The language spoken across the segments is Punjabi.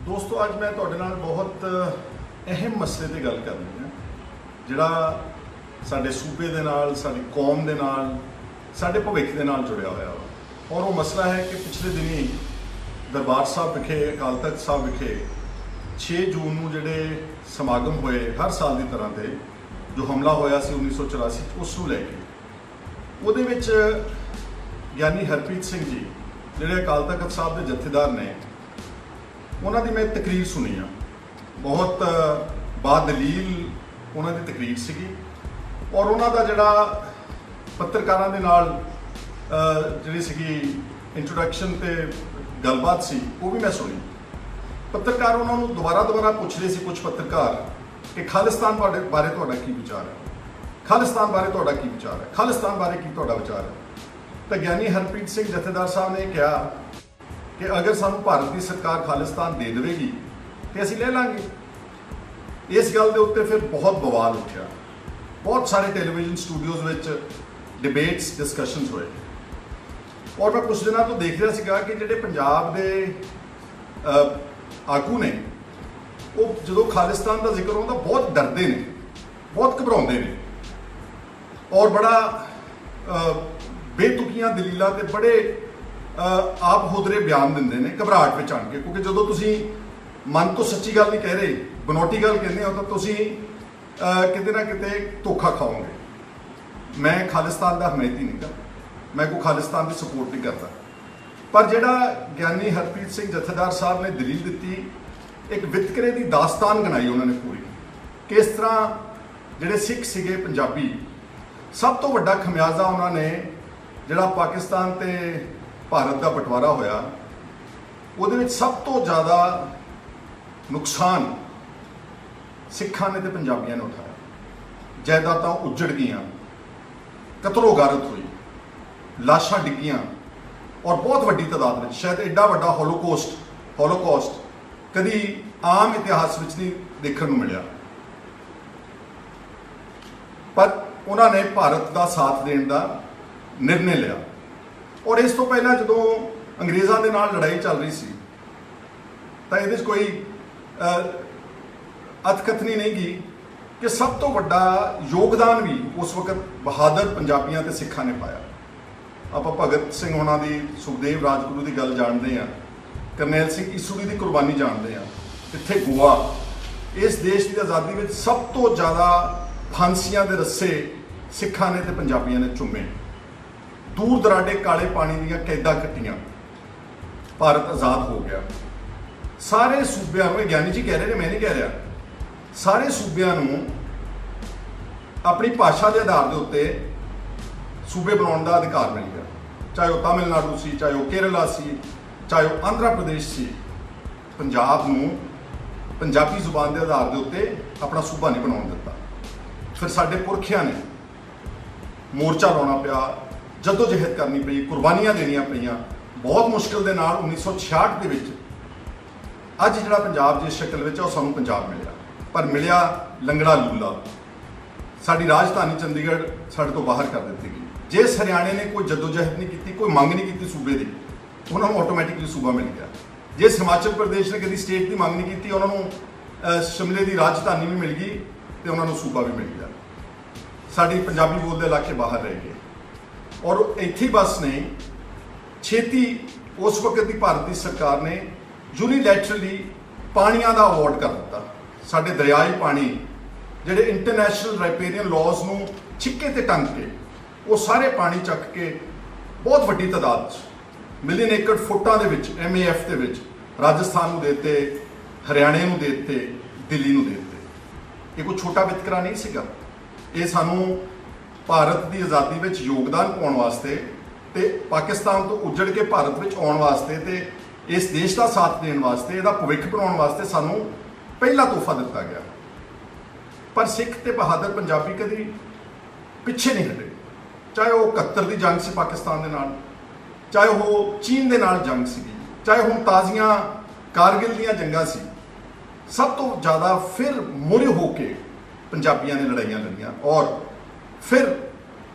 दोस्तों अज मैं तुहाडे नाल बहुत अहम मसले ते गल करनी है जिहड़ा साडे सूबे दे नाल साडी कौम दे नाल साडे भविख दे नाल जुड़िया होया वा। और वो मसला है कि पिछले दिनी दरबार साहब विखे अकाल तख्त साहब विखे 6 जून नूं जिहड़े समागम होए हर साल की तरह से जो हमला होया सी 1984 उस नूं लैके उहदे विच ज्ञानी हरप्रीत सिंह जी जिहड़े अकाल तख्त साहब के जत्थेदार ने उन्हों की मैं तकरीर सुनी आ। बहुत बादलील उन्हों की तकरीर सी और उन्होंने जोड़ा पत्रकारों के नाल जिहड़ी सी इंट्रोडक्शन ते गलबात सी वो भी मैं सुनी। पत्रकार उन्होंने दोबारा पूछ रहे थे, कुछ पत्रकार कि खालिस्तान बारे तुहाडा की विचार है, खालिस्तान बारे तुहाडा की विचार है, खालिस्तान बारे की तुहाडा विचार है। तो ज्ञानी हरप्रीत सिंह जत्थेदार साहब ने कहा कि अगर सानू भारत की सरकार खालिस्तान दे देगी तो असीं ले लांगे। इस गल के उत्ते फिर बहुत बवाल उठा, बहुत सारे टेलीविजन स्टूडियोज़ में डिबेट्स डिस्कशनस हुए। और मैं कुछ दिनों तो देख रहा सीगा कि जिहड़े पंजाब के आगू ने वो जो खालिस्तान का जिक्र होता बहुत डरते हैं, बहुत घबराते हैं और बड़ा बेतुकियां दलीलां ते बड़े आप होदरे बयान देंदे ने घबराहट में आण के। क्योंकि जो तुसी मन तो सच्ची गल नहीं कह रहे, बनौटी गल कहते हो तो तुसी किते ना किते धोखा खाओगे। मैं खालिस्तान का हमायती नहीं कर, मैं कोई खालिस्तान की सपोर्ट नहीं करता, पर जिहड़ा ज्ञानी हरप्रीत सिंह जत्थेदार साहब ने दलील दी, एक वितकरे की दास्तान गनाई उन्होंने पूरी कि इस तरह जिहड़े सिख सीगे पंजाबी सब तो वड्डा खमियाजा उन्होंने जिहड़ा पाकिस्तान ते भारत का बंटवारा होया उहदे विच सब तो ज़्यादा नुकसान सिखां ने ते पंजाबियों ने उठाया। जायदादां उजड़ गईयां, कतलो गारत हुई, लाशां डिगियां और बहुत वड्डी तादाद में, शायद एडा वड्डा होलोकॉस्ट कभी आम इतिहास में नहीं देखने को मिला। पर उन्होंने भारत का साथ देने का निर्णय लिया। और इस तो पहला जो अंग्रेज़ों के नाल लड़ाई चल रही सी तो ये कोई अथकथनी नहीं की कि सब तो वड्डा योगदान भी उस वक्त बहादुर पंजाबियों ते सिखां ने पाया। आप भगत सिंह होना दी, सुखदेव राजगुरू की गल जानते हैं, करनैल सिंह ईसूरी की कुर्बानी जानते हैं। इत्थे गोवा इस देश की आज़ादी में सब तो ज़्यादा फांसियां के रस्से सिखां ने ते पंजाबियों ने चुमे। दूर दराडे काले पानी दीयां कैदा कट्टियां, भारत आज़ाद हो गया। सारे सूबियां नूं, ज्ञानी जी कह रहे हैं, मैं नहीं कह रहा, सारे सूबियां नूं अपनी भाषा के आधार के उत्ते सूबे बनाने का अधिकार मिल गया। चाहे वह तमिलनाडु सी, चाहे वह केरला सी, चाहे वह आंध्र प्रदेश सी। पंजाब नूं पंजाबी जुबान के आधार के उत्ते अपना सूबा नहीं बनाउण दिता। फिर साडे पुरखियां ने मोर्चा लाउणा पिया, जदोजहद करनी पई, कुर्बानियां देनियां पईयां। बहुत मुश्किल के नाल 1966 के विच अज जिहड़ा पंजाब जिस शक्ल में सानूं पंजाब मिलिया, पर मिलिया लंगड़ा लूला। साडी राजधानी चंडीगढ़ साडे तो बाहर कर दी गई। जिस हरियाणे ने कोई जदोजहद नहीं की, कोई मंग नहीं की सूबे की, उन्होंने ऑटोमैटिकली सूबा मिल गया। जिस हिमाचल प्रदेश ने कभी स्टेट की मंग नहीं की, उन्होंने शिमले की राजधानी भी मिल गई तो उन्होंने सूबा भी मिल गया। साडी पंजाबी बोलते इलाके बाहर रह गए। और इत्थे बस नहीं, छेती उस वक्त की भारत की सरकार ने यूनीलैटरली पानियां का अवार्ड कर दिता। साडे दरियाई पानी जिहड़े इंटरनैशनल राइपेरियन लॉज नूं छिक्के ते टंग के वो सारे पानी चक के बहुत वड्डी तादाद मिलियन एकड़ फुटां दे विच MAF दे विच राजस्थान नूं देते, हरियाणे नूं देते, दिल्ली नूं देते। ये कोई छोटा वितकरा नहीं सीगा। ये सानूं भारत की आज़ादी में योगदान पाने वास्ते ते पाकिस्तान तो उजड़ के भारत में आने वास्ते ते इस देश का साथ देने वास्ते, इसका भविख बनाने वास्ते सानूं पहला तोहफा दिता गया। पर सिख ते बहादुर पंजाबी कभी पिछे नहीं हटे। चाहे वो 71 की जंग सी पाकिस्तान के नाल, चाहे वो चीन के नाल जंग सी, चाहे हुण ताज़ियां कारगिल दीयां जंगां सी, सब तो ज़्यादा फिर मुरे होके पंजाबियों ने लड़ाइयां लड़ियां। और फिर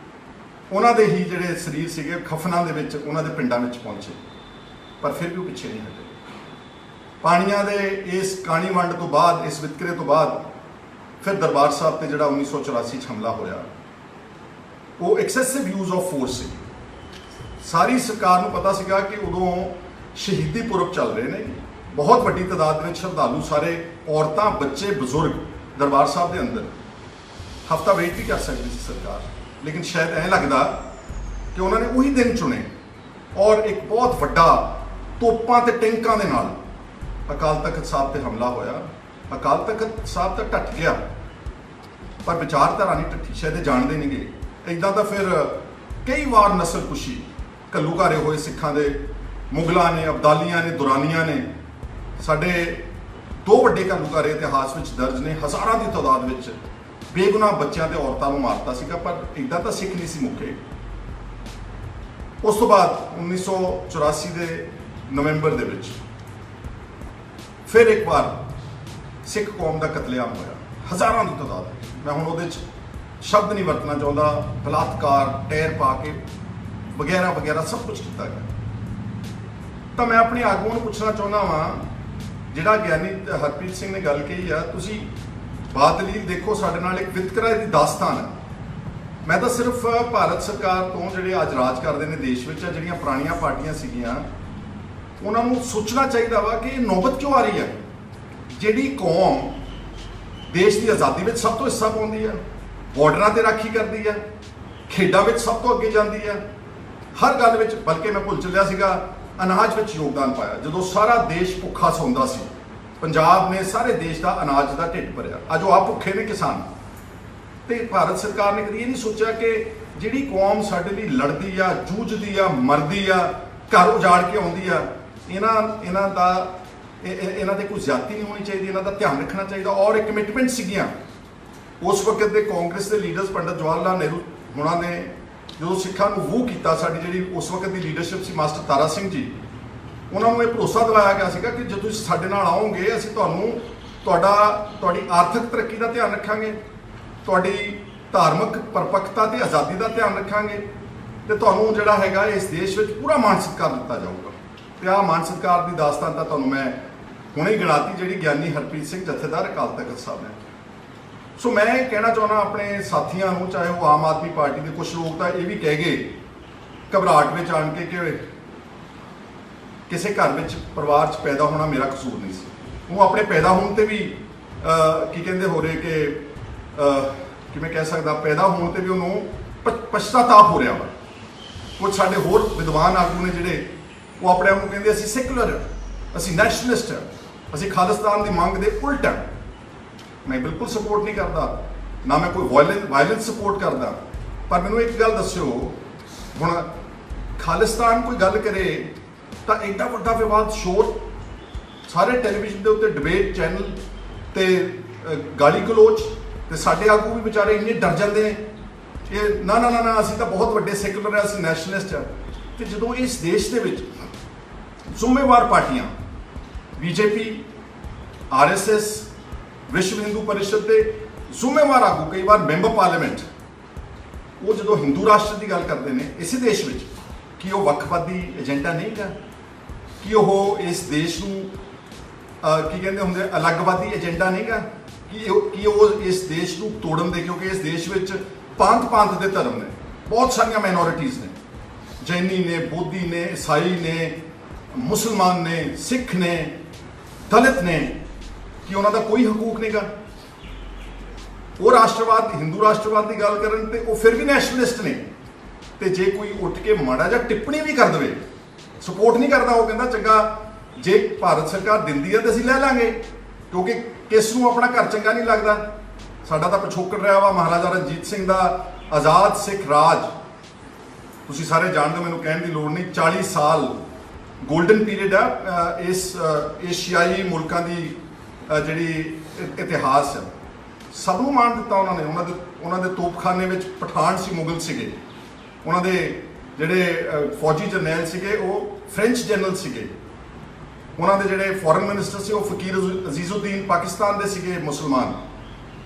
उन्होंने ही जिहड़े शरीर सीगे खफना दे विच उन्होंने पिंडां विच पहुंचे, पर फिर भी वो पिछे नहीं हटे। ਪਾਣੀਆਂ ਦੇ ਇਸ ਕਾਣੀ ਵੰਡ ਤੋਂ ਬਾਅਦ, ਇਸ ਵਿਤਕਰੇ ਤੋਂ ਬਾਅਦ ਫਿਰ ਦਰਬਾਰ ਸਾਹਿਬ ਤੇ ਜਿਹੜਾ 1984 'ਚ ਹਮਲਾ ਹੋਇਆ, ਉਹ ਐਕਸੈਸਿਵ ਯੂਜ਼ ਆਫ ਫੋਰਸ ਸੀ। ਸਾਰੀ ਸਰਕਾਰ ਨੂੰ ਪਤਾ ਸੀਗਾ ਕਿ ਉਦੋਂ ਸ਼ਹੀਦੀ ਪੁਰਬ ਚੱਲ ਰਹੇ ਨੇ, ਬਹੁਤ ਵੱਡੀ ਤਾਦਾਦ ਵਿੱਚ ਸ਼ਰਧਾਲੂ, ਸਾਰੇ ਔਰਤਾਂ, ਬੱਚੇ, ਬਜ਼ੁਰਗ ਦਰਬਾਰ ਸਾਹਿਬ ਦੇ ਅੰਦਰ। ਹਫ਼ਤਾ ਵੇਟ ਵੀ ਕਰ ਸਕਦੀ ਸੀ ਸਰਕਾਰ, ਲੇਕਿਨ ਸ਼ਾਇਦ ਐਂ ਲੱਗਦਾ ਕਿ ਉਹਨਾਂ ਨੇ ਉਹੀ ਦਿਨ ਚੁਣੇ ਔਰ ਇੱਕ ਬਹੁਤ ਵੱਡਾ ਤੋਪਾਂ ਤੇ ਟੈਂਕਾਂ ਦੇ ਨਾਲ ਅਕਾਲ ਤਖਤ ਸਾਹਿਬ ਤੇ ਹਮਲਾ ਹੋਇਆ। ਅਕਾਲ ਤਖਤ ਸਾਹਿਬ ਤਾਂ ਢੱਟ ਗਿਆ, ਪਰ ਵਿਚਾਰਧਾਰਾ ਨਹੀਂ ਢੱਠੀ, ਸ਼ਾਇਦ ਇਹ ਜਾਣਦੇ ਨਹੀਂ ਗਏ। ਇੱਦਾਂ ਤਾਂ ਫਿਰ ਕਈ ਵਾਰ ਨਸਲਕੁਸ਼ੀ ਘੱਲੂਘਾਰੇ ਹੋਏ ਸਿੱਖਾਂ ਦੇ, ਮੁਗਲਾਂ ਨੇ, ਅਬਦਾਲੀਆਂ ਨੇ, ਦੁਰਾਨੀਆਂ ਨੇ। ਸਾਡੇ 2 ਵੱਡੇ ਘੱਲੂਘਾਰੇ ਇਤਿਹਾਸ ਵਿੱਚ ਦਰਜ ਨੇ, ਹਜ਼ਾਰਾਂ ਦੀ ਤਾਦਾਦ ਵਿੱਚ ਬੇਗੁਨਾਹ ਬੱਚਿਆਂ ਤੇ ਔਰਤਾਂ ਨੂੰ ਮਾਰਤਾ ਸੀਗਾ, ਪਰ ਇੱਦਾਂ ਤਾਂ ਸਿੱਖ ਨਹੀਂ ਸੀ ਮੁੱਕੇ। ਉਸ ਤੋਂ ਬਾਅਦ 1984 ਦੇ ਨਵੰਬਰ ਦੇ ਵਿੱਚ ਫਿਰ ਇੱਕ ਵਾਰ ਸਿੱਖ ਕੌਮ ਦਾ ਕਤਲੇਆਮ ਹੋਇਆ, ਹਜ਼ਾਰਾਂ ਦੀ ਤਾਦਾਦ। ਮੈਂ ਹੁਣ ਉਹਦੇ 'ਚ ਸ਼ਬਦ ਨਹੀਂ ਵਰਤਣਾ ਚਾਹੁੰਦਾ, ਬਲਾਤਕਾਰ, ਟੈਰ ਪਾ ਕੇ ਵਗੈਰਾ ਵਗੈਰਾ ਸਭ ਕੁਝ ਕੀਤਾ ਗਿਆ। ਤਾਂ ਮੈਂ ਆਪਣੇ ਆਗੂਆਂ ਨੂੰ ਪੁੱਛਣਾ ਚਾਹੁੰਦਾ ਵਾਂ, ਜਿਹੜਾ ਗਿਆਨੀ ਹਰਪ੍ਰੀਤ ਸਿੰਘ ਨੇ ਗੱਲ ਕਹੀ ਆ, ਤੁਸੀਂ ਬਾਦਲੀਲ ਦੇਖੋ, ਸਾਡੇ ਨਾਲ ਇੱਕ ਵਿਤਕਰਾ ਦੀ ਦਾਸਤਾਨ ਹੈ। ਮੈਂ ਤਾਂ ਸਿਰਫ ਭਾਰਤ ਸਰਕਾਰ ਤੋਂ, ਜਿਹੜੇ ਅੱਜ ਰਾਜ ਕਰਦੇ ਨੇ ਦੇਸ਼ ਵਿੱਚ, ਜਿਹੜੀਆਂ ਪੁਰਾਣੀਆਂ ਪਾਰਟੀਆਂ ਸੀਗੀਆਂ, ਉਹਨਾਂ ਨੂੰ ਸੋਚਣਾ ਚਾਹੀਦਾ ਵਾ ਕਿ ਇਹ ਨੌਬਤ ਕਿਉਂ ਆ ਰਹੀ ਹੈ। ਜਿਹੜੀ ਕੌਮ ਦੇਸ਼ ਦੀ ਆਜ਼ਾਦੀ ਵਿੱਚ ਸਭ ਤੋਂ ਹਿੱਸਾ ਪਾਉਂਦੀ ਹੈ, ਬਾਰਡਰਾਂ ਤੇ ਰਾਖੀ ਕਰਦੀ ਹੈ, ਖੇਡਾਂ ਵਿੱਚ ਸਭ ਤੋਂ ਅੱਗੇ ਜਾਂਦੀ ਹੈ, ਹਰ ਗੱਲ ਵਿੱਚ, ਬਲਕਿ ਮੈਂ ਭੁੱਲ ਚੱਲਿਆ ਸੀਗਾ, ਅਨਾਜ ਵਿੱਚ ਯੋਗਦਾਨ ਪਾਇਆ। ਜਦੋਂ ਸਾਰਾ ਦੇਸ਼ ਭੁੱਖਾ ਸੌਂਦਾ ਸੀ, ਪੰਜਾਬ ਨੇ ਸਾਰੇ ਦੇਸ਼ ਦਾ ਅਨਾਜ ਦਾ ਢਿੱਡ ਭਰਿਆ। ਅੱਜ ਉਹ ਆਪ ਭੁੱਖੇ ਨੇ ਕਿਸਾਨ। ਤੇ ਭਾਰਤ ਸਰਕਾਰ ਨੇ ਕਦੀ ਇਹ ਨਹੀਂ ਸੋਚਿਆ ਕਿ ਜਿਹੜੀ ਕੌਮ ਸਾਡੇ ਲਈ ਲੜਦੀ ਆ, ਜੂਝਦੀ ਆ, ਮਰਦੀ ਆ, ਘਰ ਉਜਾੜ ਕੇ ਆਉਂਦੀ ਆ, ਇਹਨਾਂ ਦੇ ਕੋਈ ਜ਼ਿਆਦਤੀ ਨਹੀਂ ਹੋਣੀ ਚਾਹੀਦੀ, ਇਹਨਾਂ ਦਾ ਧਿਆਨ ਰੱਖਣਾ ਚਾਹੀਦਾ। ਔਰ ਇੱਕ ਕਮਿਟਮੈਂਟ ਸੀਗੀਆਂ ਉਸ ਵਕਤ ਦੇ ਕਾਂਗਰਸ ਦੇ ਲੀਡਰਸ, ਪੰਡਤ ਜਵਾਹਰ ਲਾਲ ਨਹਿਰੂ ਹੁਣਾਂ ਨੇ ਜਦੋਂ ਸਿੱਖਾਂ ਨੂੰ ਵੂ ਕੀਤਾ, ਸਾਡੀ ਜਿਹੜੀ ਉਸ ਵਕਤ ਦੀ ਲੀਡਰਸ਼ਿਪ ਸੀ, ਮਾਸਟਰ ਤਾਰਾ ਸਿੰਘ ਜੀ, ਉਹਨਾਂ ਨੂੰ ਇਹ ਭਰੋਸਾ ਦਿਵਾਇਆ ਗਿਆ ਸੀਗਾ ਕਿ ਜਦੋਂ ਤੁਸੀਂ ਸਾਡੇ ਨਾਲ ਆਓਗੇ, ਅਸੀਂ ਤੁਹਾਡੀ ਆਰਥਿਕ ਤਰੱਕੀ ਦਾ ਧਿਆਨ ਰੱਖਾਂਗੇ, ਤੁਹਾਡੀ ਧਾਰਮਿਕ ਪਰਪੱਕਤਾ ਤੇ ਆਜ਼ਾਦੀ ਦਾ ਧਿਆਨ ਰੱਖਾਂਗੇ, ਤੇ ਤੁਹਾਨੂੰ ਜਿਹੜਾ ਹੈਗਾ ਇਸ ਦੇਸ਼ ਵਿੱਚ ਪੂਰਾ ਮਾਣ ਸਤਿਕਾਰ ਦਿੱਤਾ ਜਾਊਗਾ। ਤੇ ਆਹ ਮਾਣ ਸਤਿਕਾਰ ਦੀ ਦਾਸਤਾਨ ਤਾਂ ਤੁਹਾਨੂੰ ਮੈਂ ਹੁਣੇ ਹੀ ਗਿਣਾਤੀ, ਜਿਹੜੀ ਗਿਆਨੀ ਹਰਪ੍ਰੀਤ ਸਿੰਘ ਜਥੇਦਾਰ ਅਕਾਲ ਤਖਤ ਸਾਹਿਬ ਨੇ। ਸੋ ਮੈਂ ਕਹਿਣਾ ਚਾਹੁੰਦਾ ਆਪਣੇ ਸਾਥੀਆਂ ਨੂੰ, ਚਾਹੇ ਉਹ ਆਮ ਆਦਮੀ ਪਾਰਟੀ ਦੇ, ਕੁਝ ਲੋਕ ਤਾਂ ਇਹ ਵੀ ਕਹਿ ਗਏ ਘਬਰਾਹਟ ਵਿੱਚ ਆਣ ਕੇ ਕਿ ਕਿਸੇ ਘਰ ਵਿੱਚ, ਪਰਿਵਾਰ 'ਚ ਪੈਦਾ ਹੋਣਾ ਮੇਰਾ ਕਸੂਰ ਨਹੀਂ ਸੀ। ਉਹ ਆਪਣੇ ਪੈਦਾ ਹੋਣ ਤੇ ਵੀ ਕੀ ਕਹਿੰਦੇ ਹੋ ਰਹੇ ਕਿ ਕਿਵੇਂ ਕਹਿ ਸਕਦਾ, ਪੈਦਾ ਹੋਣ ਤੇ ਵੀ ਉਹਨੂੰ ਪਛਤਾਤਾਪ ਹੋ ਰਿਹਾ ਵਾ। ਕੁਝ ਸਾਡੇ ਹੋਰ ਵਿਦਵਾਨ ਆਗੂ ਨੇ ਜਿਹੜੇ ਉਹ ਆਪਣੇ ਆਪ ਨੂੰ ਕਹਿੰਦੇ ਅਸੀਂ ਸੈਕੂਲਰ ਹਾਂ, ਅਸੀਂ ਨੈਸ਼ਨਲਿਸਟ ਹਾਂ, ਅਸੀਂ ਖਾਲਿਸਤਾਨ ਦੀ ਮੰਗ ਦੇ ਉਲਟ ਹਾਂ। ਮੈਂ ਬਿਲਕੁਲ ਸਪੋਰਟ ਨਹੀਂ ਕਰਦਾ, ਨਾ ਮੈਂ ਕੋਈ ਵਾਇਲੈਂਸ ਸਪੋਰਟ ਕਰਦਾ, ਪਰ ਮੈਨੂੰ ਇੱਕ ਗੱਲ ਦੱਸਿਓ, ਹੁਣ ਖਾਲਿਸਤਾਨ ਕੋਈ ਗੱਲ ਕਰੇ ਤਾਂ ਐਡਾ ਵੱਡਾ ਵਿਵਾਦ, ਸ਼ੋਰ, ਸਾਰੇ ਟੈਲੀਵਿਜ਼ਨ ਦੇ ਉੱਤੇ ਡਿਬੇਟ ਚੈਨਲ ਤੇ ਗਾਲੀ ਗਲੋਚ, ਤੇ ਸਾਡੇ ਆਗੂ ਵੀ ਵਿਚਾਰੇ ਇੰਨੇ ਡਰ ਜਾਂਦੇ ਨੇ ਕਿ ਨਾ ਅਸੀਂ ਤਾਂ ਬਹੁਤ ਵੱਡੇ ਸੈਕੂਲਰ ਹਾਂ, ਅਸੀਂ ਨੈਸ਼ਨਲਿਸਟ ਹਾਂ। ਤੇ ਜਦੋਂ ਇਸ ਦੇਸ਼ ਦੇ ਵਿੱਚ ਜ਼ਿੰਮੇਵਾਰ ਪਾਰਟੀਆਂ, ਬੀਜੇਪੀ, RSS, ਵਿਸ਼ਵ ਹਿੰਦੂ ਪਰਿਸ਼ਦ ਦੇ ਜ਼ਿੰਮੇਵਾਰ ਆਗੂ, ਕਈ ਵਾਰ ਮੈਂਬਰ ਪਾਰਲੀਮੈਂਟ, ਉਹ ਜਦੋਂ ਹਿੰਦੂ ਰਾਸ਼ਟਰ ਦੀ ਗੱਲ ਕਰਦੇ ਨੇ ਇਸੇ ਦੇਸ਼ ਵਿੱਚ, ਕੀ ਉਹ ਵੱਖਵਾਦੀ ਏਜੰਡਾ ਨਹੀਂ ਗਾ? ਕੀ ਉਹ ਇਸ ਦੇਸ਼ ਨੂੰ ਕੀ ਕਹਿੰਦੇ ਹੁੰਦੇ, ਅਲੱਗਵਾਦੀ ਏਜੰਡਾ ਨਹੀਂ ਗਾ? ਕੀ ਉਹ ਇਸ ਦੇਸ਼ ਨੂੰ ਤੋੜਨ ਦੇ, ਕਿਉਂਕਿ ਇਸ ਦੇਸ਼ ਵਿੱਚ ਪੰਥ ਦੇ ਧਰਮ ਨੇ, ਬਹੁਤ ਸਾਰੀਆਂ ਮਾਈਨੋਰਿਟੀਜ਼ ਨੇ, ਜੈਨੀ ਨੇ, ਬੋਧੀ ਨੇ, ਈਸਾਈ ਨੇ, ਮੁਸਲਮਾਨ ਨੇ, ਸਿੱਖ ਨੇ, ਦਲਿਤ ਨੇ, ਕਿ ਉਹਨਾਂ ਦਾ ਕੋਈ ਹਕੂਕ ਨਹੀਂਗਾ? ਉਹ ਰਾਸ਼ਟਰਵਾਦ, ਹਿੰਦੂ ਰਾਸ਼ਟਰਵਾਦ ਦੀ ਗੱਲ ਕਰਨ ਤੇ ਉਹ ਫਿਰ ਵੀ ਨੈਸ਼ਨਲਿਸਟ ਨੇ। ਤੇ ਜੇ ਕੋਈ ਉੱਠ ਕੇ ਮਾੜਾ ਜਿਹਾ ਟਿੱਪਣੀ ਵੀ ਕਰ ਦੇਵੇ, ਸਪੋਰਟ ਨਹੀਂ ਕਰਦਾ, ਉਹ ਕਹਿੰਦਾ ਚੰਗਾ ਜੇ ਭਾਰਤ ਸਰਕਾਰ ਦਿੰਦੀ ਹੈ ਤੇ ਅਸੀਂ ਲੈ ਲਾਂਗੇ, ਕਿਉਂਕਿ ਕਿਸ ਨੂੰ ਆਪਣਾ ਘਰ ਚੰਗਾ ਨਹੀਂ ਲੱਗਦਾ। ਸਾਡਾ ਤਾਂ ਪਿਛੋਕੜ ਰਿਹਾ ਵਾ ਮਹਾਰਾਜਾ ਰਣਜੀਤ ਸਿੰਘ ਦਾ ਆਜ਼ਾਦ ਸਿੱਖ ਰਾਜ, ਤੁਸੀਂ ਸਾਰੇ ਜਾਣਦੇ ਹੋ, ਮੈਨੂੰ ਕਹਿਣ ਦੀ ਲੋੜ ਨਹੀਂ। 40 ਸਾਲ ਗੋਲਡਨ ਪੀਰੀਅਡ ਆ ਇਸ ਏਸ਼ੀਆਈ ਮੁਲਕਾਂ ਦੀ ਜਿਹੜੀ ਇਤਿਹਾਸ ਹੈ। ਸਭ ਨੂੰ ਮਾਣ ਦਿੱਤਾ ਉਹਨਾਂ ਨੇ। ਉਹਨਾਂ ਦੇ ਤੋਪਖਾਨੇ ਵਿੱਚ ਪਠਾਨ ਸੀ, ਮੁਗਲ ਸੀਗੇ, ਉਹਨਾਂ ਦੇ ਜਿਹੜੇ ਫੌਜੀ ਜਰਨੈਲ ਸੀਗੇ ਉਹ ਫ੍ਰੈਂਚ ਜਨਰਲ ਸੀਗੇ, ਉਹਨਾਂ ਦੇ ਜਿਹੜੇ ਫੋਰਨ ਮਿਨਿਸਟਰ ਸੀ ਉਹ ਫਕੀਰ ਅਜ਼ੀਜ਼ੁਦੀਨ ਪਾਕਿਸਤਾਨ ਦੇ ਸੀਗੇ ਮੁਸਲਮਾਨ,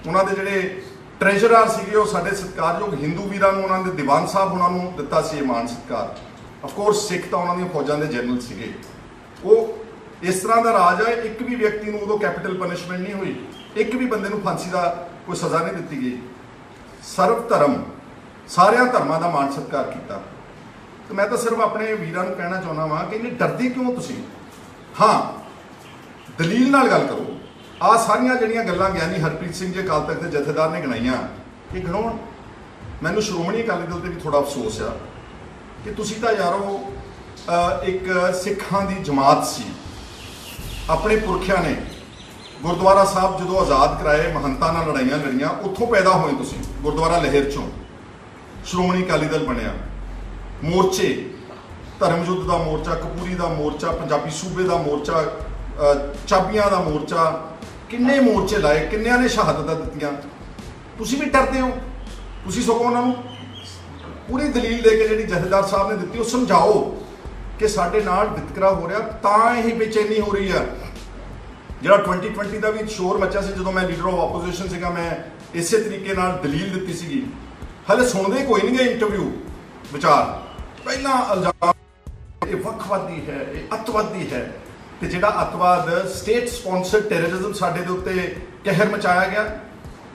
ਉਹਨਾਂ ਦੇ ਜਿਹੜੇ ਟ੍ਰੈਜਰਰ ਸੀਗੇ ਉਹ ਸਾਡੇ ਸਤਿਕਾਰਯੋਗ ਹਿੰਦੂ ਵੀਰਾਂ ਨੂੰ, ਉਹਨਾਂ ਦੇ ਦੀਵਾਨ ਸਾਹਿਬ ਉਹਨਾਂ ਨੂੰ ਦਿੱਤਾ ਸੀ ਇਹ ਮਾਣ ਸਤਿਕਾਰ। ਆਫਕੋਰਸ ਸਿੱਖ ਤਾਂ ਉਹਨਾਂ ਦੀਆਂ ਫੌਜਾਂ ਦੇ ਜਨਰਲ ਸੀਗੇ। ਉਹ ਇਸ ਤਰ੍ਹਾਂ ਦਾ ਰਾਜ ਹੈ, ਇੱਕ ਵੀ ਵਿਅਕਤੀ ਨੂੰ ਉਦੋਂ ਕੈਪੀਟਲ ਪਨਿਸ਼ਮੈਂਟ ਨਹੀਂ ਹੋਈ, ਇੱਕ ਵੀ ਬੰਦੇ ਨੂੰ ਫਾਂਸੀ ਦਾ ਕੋਈ ਸਜ਼ਾ ਨਹੀਂ ਦਿੱਤੀ ਗਈ। ਸਰਵ ਧਰਮ, ਸਾਰਿਆਂ ਧਰਮਾਂ ਦਾ ਮਾਣ ਸਤਿਕਾਰ ਕੀਤਾ। ਤੇ ਮੈਂ ਤਾਂ ਸਿਰਫ ਆਪਣੇ ਵੀਰਾਂ ਨੂੰ ਕਹਿਣਾ ਚਾਹੁੰਦਾ ਵਾਂ ਕਿ ਇਹਨੇ ਡਰਦੇ ਕਿਉਂ ਤੁਸੀਂ? ਹਾਂ, ਦਲੀਲ ਨਾਲ ਗੱਲ ਕਰੋ। ਆਹ ਸਾਰੀਆਂ ਜਿਹੜੀਆਂ ਗੱਲਾਂ ਗਿਆਨੀ ਹਰਪ੍ਰੀਤ ਸਿੰਘ ਜੀ ਅਕਾਲ ਤਖਤ ਦੇ ਜਥੇਦਾਰ ਨੇ ਗਿਣਾਈਆਂ, ਇਹ ਗਿਣਾਉਣ। ਮੈਨੂੰ ਸ਼੍ਰੋਮਣੀ ਅਕਾਲੀ ਦਲ ਤੇ ਵੀ ਥੋੜਾ ਅਫਸੋਸ ਆ ਕਿ ਤੁਸੀਂ ਤਾਂ ਯਾਰੋ ਇੱਕ ਸਿੱਖਾਂ ਦੀ ਜਮਾਤ ਸੀ। ਆਪਣੇ ਪੁਰਖਿਆਂ ਨੇ ਗੁਰਦੁਆਰਾ ਸਾਹਿਬ ਜਦੋਂ ਆਜ਼ਾਦ ਕਰਾਏ, ਮਹੰਤਾਂ ਨਾਲ ਲੜਾਈਆਂ ਲੜੀਆਂ, ਉੱਥੋਂ ਪੈਦਾ ਹੋਏ ਤੁਸੀਂ। ਗੁਰਦੁਆਰਾ ਲਹਿਰ ਚੋਂ ਸ਼੍ਰੋਮਣੀ ਅਕਾਲੀ ਦਲ ਬਣਿਆ। ਮੋਰਚੇ, ਧਰਮ ਯੁੱਧ ਦਾ ਮੋਰਚਾ, ਕਪੂਰੀ ਦਾ ਮੋਰਚਾ, ਪੰਜਾਬੀ ਸੂਬੇ ਦਾ ਮੋਰਚਾ, ਚਾਬੀਆਂ ਦਾ ਮੋਰਚਾ, ਕਿੰਨੇ ਮੋਰਚੇ ਲਾਏ, ਕਿੰਨਿਆਂ ਨੇ ਸ਼ਹਾਦਤਾਂ ਦਿੱਤੀਆਂ। ਤੁਸੀਂ ਵੀ ਡਰਦੇ ਹੋ। ਤੁਸੀਂ ਸਗੋਂ ਉਹਨਾਂ ਨੂੰ ਪੂਰੀ ਦਲੀਲ ਦੇ ਕੇ ਜਿਹੜੀ ਜਥੇਦਾਰ ਸਾਹਿਬ ਨੇ ਦਿੱਤੀ ਉਹ ਸਮਝਾਓ ਕਿ ਸਾਡੇ ਨਾਲ ਵਿਤਕਰਾ ਹੋ ਰਿਹਾ, ਤਾਂ ਇਹ ਬੇਚੈਨੀ ਹੋ ਰਹੀ ਆ। ਜਿਹੜਾ 2020 ਦਾ ਵੀ ਸ਼ੋਰ ਮੱਚਿਆ ਸੀ ਜਦੋਂ ਮੈਂ ਲੀਡਰ ਆਫ ਆਪੋਜੀਸ਼ਨ ਸੀਗਾ, ਮੈਂ ਇਸੇ ਤਰੀਕੇ ਨਾਲ ਦਲੀਲ ਦਿੱਤੀ ਸੀਗੀ। ਹਲੇ ਸੁਣਦੇ ਕੋਈ ਨਹੀਂ ਗਏ ਇੰਟਰਵਿਊ ਵਿਚਾਰ। ਪਹਿਲਾਂ ਇਲਜ਼ਾਮ ਇਹ ਵੱਖਵਾਦੀ ਹੈ, ਇਹ ਅੱਤਵਾਦੀ ਹੈ। ਤੇ ਜਿਹੜਾ ਅੱਤਵਾਦ, ਸਟੇਟ ਸਪਾਂਸਰਡ ਟੈਰਰਿਜ਼ਮ ਸਾਡੇ ਦੇ ਉੱਤੇ ਕਹਿਰ ਮਚਾਇਆ ਗਿਆ,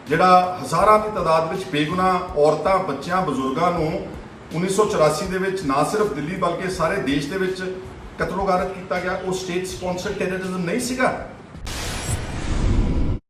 ਜਿਹੜਾ ਹਜ਼ਾਰਾਂ ਦੀ ਤਾਦਾਦ ਵਿੱਚ ਬੇਗੁਨਾਹ ਔਰਤਾਂ, ਬੱਚਿਆਂ, ਬਜ਼ੁਰਗਾਂ ਨੂੰ 1984 ਦੇ ਵਿੱਚ ਨਾ ਸਿਰਫ ਦਿੱਲੀ ਬਲਕਿ ਸਾਰੇ ਦੇਸ਼ ਦੇ ਵਿੱਚ ਕਤਲੋ ਗਾਰਤ ਕੀਤਾ ਗਿਆ, ਉਹ ਸਟੇਟ ਸਪਾਂਸਰਡ ਟੈਰਰਿਜ਼ਮ ਨਹੀਂ ਸੀਗਾ।